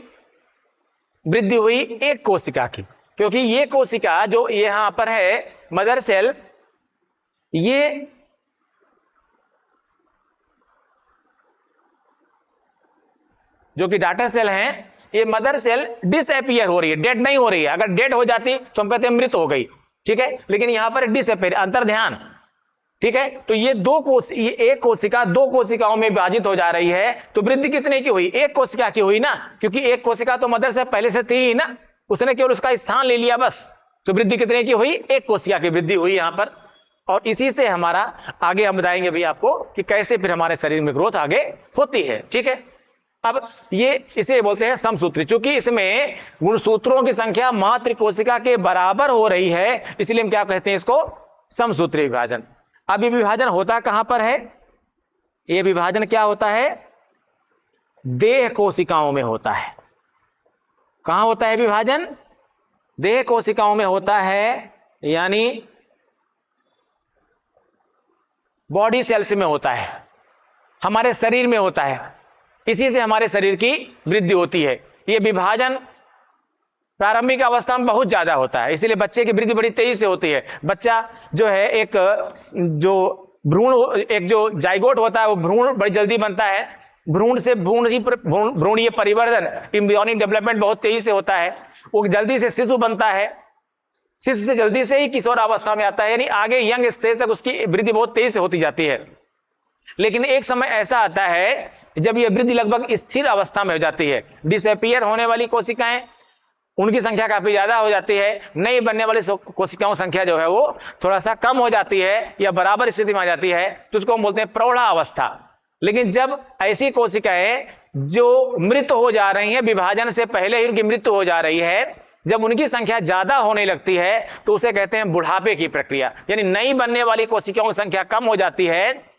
वृद्धि हुई 1 कोशिका की, क्योंकि ये कोशिका जो यहां पर है मदर सेल, ये जो कि डॉटर सेल हैं, ये मदर सेल डिसअपियर हो रही है, डेड नहीं हो रही है। अगर डेड हो जाती तो हम कहते हैं मृत हो गई। ठीक है, लेकिन यहां पर डिसअपियर, अंतर ध्यान। ठीक है, तो ये ये एक कोशिका दो कोशिकाओं में विभाजित हो जा रही है, तो वृद्धि कितने की हुई? एक कोशिका की हुई ना, क्योंकि एक कोशिका तो मदर से पहले से थी ही ना, उसने केवल उसका स्थान ले लिया बस। तो वृद्धि कितने की हुई? एक कोशिका की वृद्धि हुई यहां पर। और इसी से हमारा आगे हम बताएंगे भी आपको कि कैसे फिर हमारे शरीर में ग्रोथ आगे होती है। ठीक है, अब ये इसे बोलते हैं समसूत्री। चूंकि इसमें गुणसूत्रों की संख्या मात्र कोशिका के बराबर हो रही है, इसलिए हम क्या कहते हैं इसको? समसूत्री विभाजन। अब ये विभाजन होता कहां पर है? ये विभाजन क्या होता है? देह कोशिकाओं में होता है। कहां होता है विभाजन? देह कोशिकाओं में होता है, यानी बॉडी सेल्स में होता है, हमारे शरीर में होता है। इसी से हमारे शरीर की वृद्धि होती है। यह विभाजन प्रारंभिक अवस्था में बहुत ज्यादा होता है, इसीलिए बच्चे की वृद्धि बड़ी तेजी से होती है। बच्चा जो है एक जो भ्रूण, एक जो जाइगोट होता है, वो भ्रूण बड़ी जल्दी बनता है। भ्रूण से भ्रूणीय परिवर्तन, एम्ब्रियोनिक डेवलपमेंट बहुत तेजी से होता है। वो जल्दी से शिशु बनता है, शिशु से जल्दी से ही किशोर अवस्था में आता है, यानी आगे यंग स्टेज तक उसकी वृद्धि बहुत तेजी से होती जाती है। लेकिन एक समय ऐसा आता है जब यह वृद्धि लगभग स्थिर अवस्था में हो जाती है। डिसअपीयर होने वाली कोशिकाएं, उनकी संख्या काफी ज्यादा हो जाती है। नई बनने वाली कोशिकाओं संख्या जो है वो थोड़ा सा कम हो जाती है या बराबर स्थिति में आ जाती है, तो उसको हम बोलते हैं प्रौढ़ा अवस्था। लेकिन जब ऐसी कोशिकाएं जो मृत हो जा रही हैं, विभाजन से पहले ही उनकी मृत्यु हो जा रही है, जब उनकी संख्या ज्यादा होने लगती है, तो उसे कहते हैं बुढ़ापे की प्रक्रिया। यानी नई बनने वाली कोशिकाओं की संख्या कम हो जाती है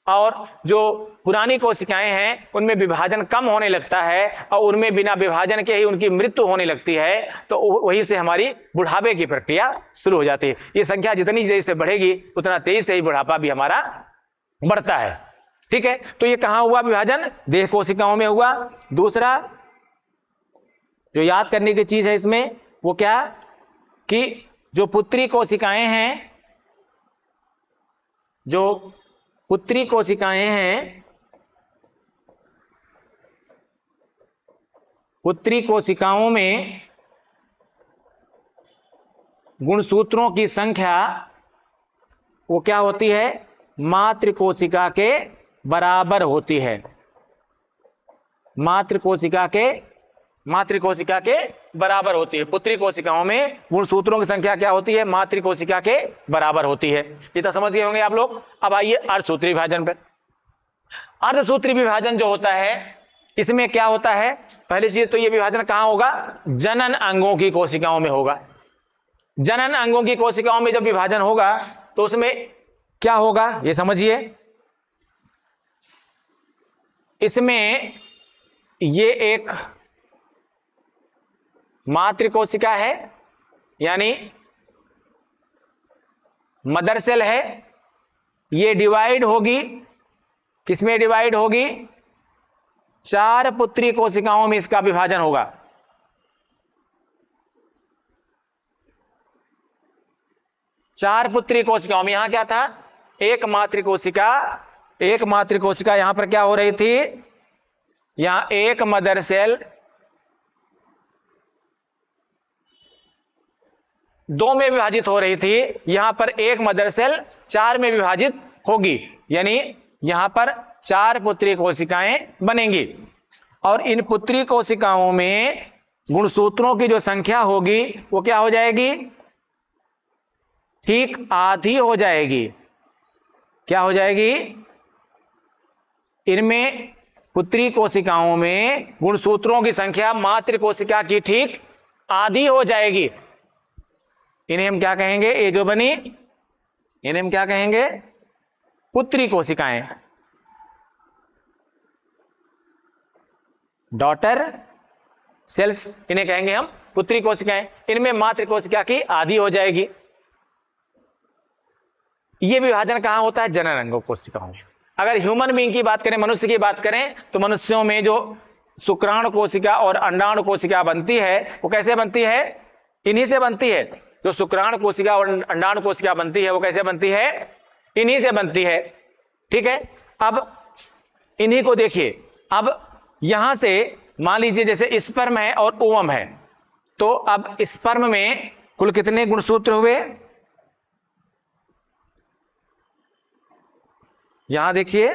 और जो पुरानी कोशिकाएं हैं उनमें विभाजन कम होने लगता है और उनमें बिना विभाजन के ही उनकी मृत्यु होने लगती है। तो वहीं से हमारी बुढ़ापे की प्रक्रिया शुरू हो जाती है। ये संख्या जितनी तेजी से बढ़ेगी उतना तेजी से ही बुढ़ापा भी हमारा बढ़ता है। ठीक है, तो ये कहां हुआ विभाजन? देह कोशिकाओं में हुआ। दूसरा जो याद करने की चीज है इसमें वो क्या कि जो पुत्री कोशिकाएं हैं, जो पुत्री कोशिकाएं हैं, पुत्री कोशिकाओं में गुणसूत्रों की संख्या वो क्या होती है? मातृ कोशिका के बराबर होती है। मातृ कोशिका के बराबर होती है। पुत्री कोशिकाओं में गुणसूत्रों की संख्या क्या होती है? मातृ कोशिका के बराबर होती है। इतना समझ गए होंगे आप लोग। अब आइए अर्धसूत्री विभाजन पर। अर्धसूत्री विभाजन जो होता है, इसमें क्या होता है? पहली चीज तो ये विभाजन कहां होगा? जनन अंगों की कोशिकाओं में होगा। जनन अंगों की कोशिकाओं में जब विभाजन होगा तो उसमें क्या होगा ये समझिए। इसमें ये एक मातृ कोशिका है, यानी मदर सेल है। ये डिवाइड होगी, किसमें डिवाइड होगी? 4 पुत्री कोशिकाओं में इसका विभाजन होगा। चार पुत्री कोशिकाओं में। यहां क्या था? एक मातृ कोशिका, एक मातृ कोशिका यहां पर क्या हो रही थी? यहां एक मदर सेल 2 में विभाजित हो रही थी, यहां पर एक मदर सेल 4 में विभाजित होगी, यानी यहां पर 4 पुत्री कोशिकाएं बनेंगी। और इन पुत्री कोशिकाओं में गुणसूत्रों की जो संख्या होगी वो क्या हो जाएगी? ठीक आधी हो जाएगी। क्या हो जाएगी? इनमें पुत्री कोशिकाओं में गुणसूत्रों की संख्या मातृ कोशिका की ठीक आधी हो जाएगी। इन्हें हम क्या कहेंगे? ये जो बनी इन्हें हम क्या कहेंगे? पुत्री कोशिकाएं, डॉटर सेल्स, इन्हें कहेंगे हम पुत्री कोशिकाएं। इनमें मातृ कोशिका की आधी हो जाएगी। यह विभाजन कहां होता है? जनन अंगों कोशिकाओं में। अगर ह्यूमन बीइंग की बात करें, मनुष्य की बात करें, तो मनुष्यों में जो शुक्राणु कोशिका और अंडाणु कोशिका बनती है वो कैसे बनती है? इन्हीं से बनती है। जो शुक्राणु कोशिका और अंडाणु कोशिका बनती है वो कैसे बनती है? इन्हीं से बनती है। ठीक है, अब इन्हीं को देखिए। अब यहां से मान लीजिए जैसे स्पर्म है और ओवम है, तो अब स्पर्म में कुल कितने गुणसूत्र हुए? यहां देखिए,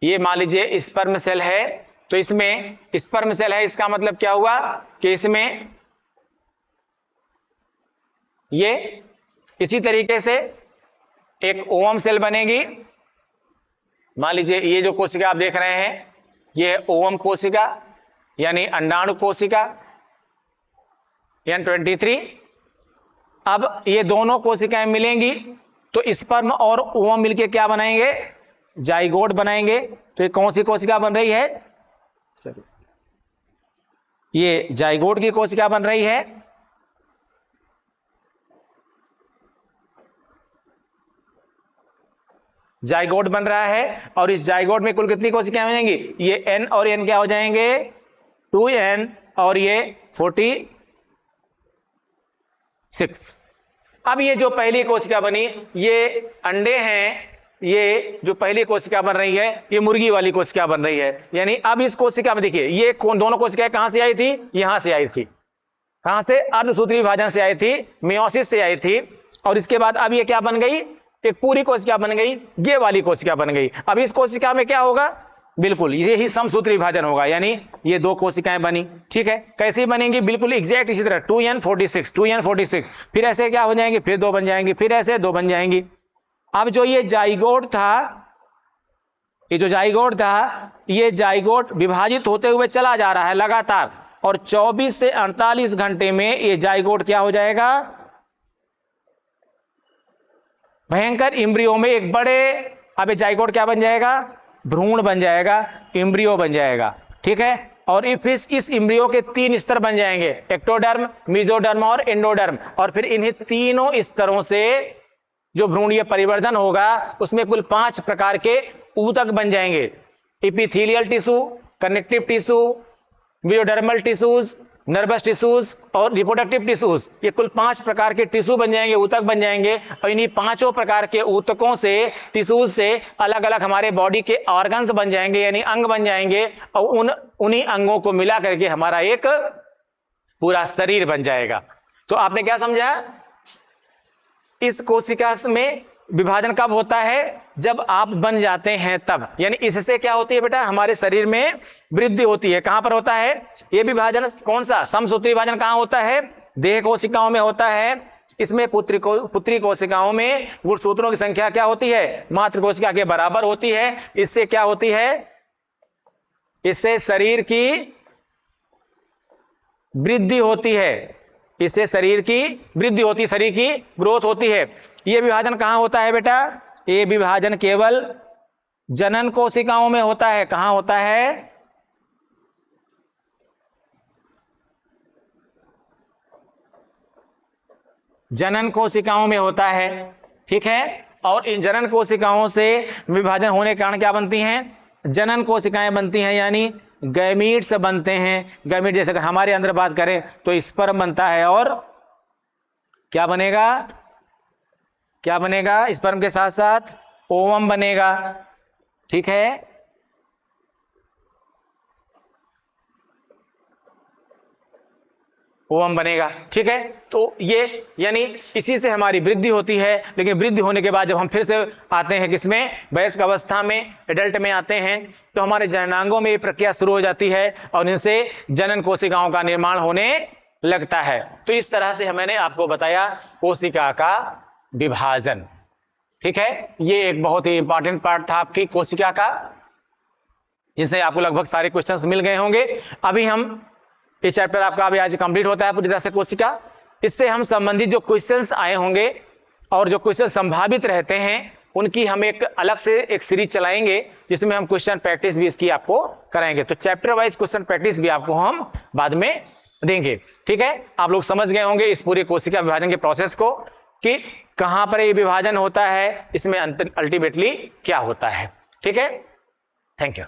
ये मान लीजिए स्पर्म सेल है, तो इसमें स्पर्म सेल है, इसका मतलब क्या हुआ कि इसमें ये इसी तरीके से एक ओवम सेल बनेगी। मान लीजिए ये जो कोशिका आप देख रहे हैं, ये है ओवम कोशिका यानी अंडाणु कोशिका N23। अब ये दोनों कोशिकाएं मिलेंगी तो स्पर्म और ओवम मिलके क्या बनाएंगे, जाइगोट बनाएंगे। तो ये कौन सी कोशिका बन रही है, ये जाइगोट की कोशिका बन रही है। जाइगोट बन रहा है और इस जाइगोट में कुल कितनी कोशिकाएं बनेंगी, ये N और N क्या हो जाएंगे, 2N और ये 46। अब ये जो पहली कोशिका बनी, ये अंडे हैं, ये जो पहली कोशिका बन रही है ये मुर्गी वाली कोशिका बन रही है। यानी अब इस कोशिका में देखिए, ये दोनों कोशिकाएं कहां से आई थी, यहां से आई थी। कहां से, अर्धसूत्री विभाजन से आई थी, मियोसिस से आई थी। और इसके बाद अब ये क्या बन गई, एक पूरी कोशिका बन गई, ये वाली कोशिका बन गई। अब इस कोशिका में क्या होगा, बिल्कुल ये ही समसूत्री विभाजन होगा, यानी ये दो कोशिकाएं बनी। ठीक है, कैसी बनेंगी, बिल्कुल एग्जैक्ट इसी तरह 2N46 2N46, फिर ऐसे क्या हो जाएंगे, फिर दो बन जाएंगी, फिर ऐसे दो बन जाएंगी। अब जो ये जाइगोट था, ये जो जाइगोट था, ये जाइगोट विभाजित होते हुए चला जा रहा है लगातार, और 24 से 48 घंटे में ये जाइगोट क्या हो जाएगा, भयंकर इम्ब्रियो में एक बड़े, अब ये जाइगोट क्या बन जाएगा, भ्रूण बन जाएगा, इम्ब्रियो बन जाएगा। ठीक है, और इस इम्ब्रियो के 3 स्तर बन जाएंगे, एक्टोडर्म, मेसोडर्म और एंडोडर्म। और फिर इन्हीं तीनों स्तरों से जो भ्रूणीय परिवर्धन होगा उसमें कुल 5 प्रकार के ऊतक बन जाएंगे, epithelial tissue, connective tissue, mesodermal tissues, nervous tissues और रिप्रोडक्टिव टिश्यूज। ये कुल 5 प्रकार के टिश्यू बन जाएंगे, ऊतक बन जाएंगे। और इन्हीं 5 प्रकार के ऊतकों से, टिश्यूज से अलग अलग हमारे बॉडी के ऑर्गन्स बन जाएंगे, यानी अंग बन जाएंगे। और उन्हीं अंगों को मिला करके हमारा एक पूरा शरीर बन जाएगा। तो आपने क्या समझा, इस कोशिका में विभाजन कब होता है, जब आप बन जाते हैं तब। यानी इससे क्या होती है बेटा, हमारे शरीर में वृद्धि होती है। कहां पर होता है ये विभाजन, कौन सा, समसूत्री विभाजन कहां होता है, देह कोशिकाओं में होता है। इसमें पुत्री कोशिकाओं में गुणसूत्रों की संख्या क्या होती है, मातृ कोशिका के बराबर होती है। इससे क्या होती है, इससे शरीर की वृद्धि होती है, इससे शरीर की वृद्धि होती है, शरीर की ग्रोथ होती है। यह विभाजन कहां होता है बेटा, ये विभाजन केवल जनन कोशिकाओं में होता है। कहां होता है, जनन कोशिकाओं में होता है। ठीक है, और इन जनन कोशिकाओं से विभाजन होने के कारण क्या बनती हैं, जनन कोशिकाएं बनती हैं, यानी गैमीट्स बनते हैं। गैमीट जैसे अगर हमारे अंदर बात करें तो स्पर्म बनता है, और क्या बनेगा, क्या बनेगा, स्पर्म के साथ साथ ओवम बनेगा। ठीक है, ओवम बनेगा। ठीक है, तो ये यानी इसी से हमारी वृद्धि होती है। लेकिन वृद्धि होने के बाद जब हम फिर से आते हैं किसमें, वयस्क अवस्था में, एडल्ट में आते हैं, तो हमारे जननांगों में ये प्रक्रिया शुरू हो जाती है और इनसे जनन कोशिकाओं का निर्माण होने लगता है। तो इस तरह से मैंने आपको बताया कोशिका का विभाजन। ठीक है, ये एक बहुत ही इंपॉर्टेंट पार्ट था आपकी कोशिका का, जिससे आपको लगभग सारे क्वेश्चंस मिल गए होंगे। अभी हम ये चैप्टर आपका अभी आज कंप्लीट होता है पूरी तरह से कोशिका। इससे हम संबंधित जो क्वेश्चंस आए होंगे और जो क्वेश्चन संभावित रहते हैं उनकी हम एक अलग से एक सीरीज चलाएंगे, जिसमें हम क्वेश्चन प्रैक्टिस भी इसकी आपको कराएंगे। तो चैप्टर वाइज क्वेश्चन प्रैक्टिस भी आपको हम बाद में देंगे। ठीक है, आप लोग समझ गए होंगे इस पूरी कोशिका विभाजन के प्रोसेस को, कि कहां पर ये विभाजन होता है, इसमें अल्टीमेटली क्या होता है। ठीक है, थैंक यू।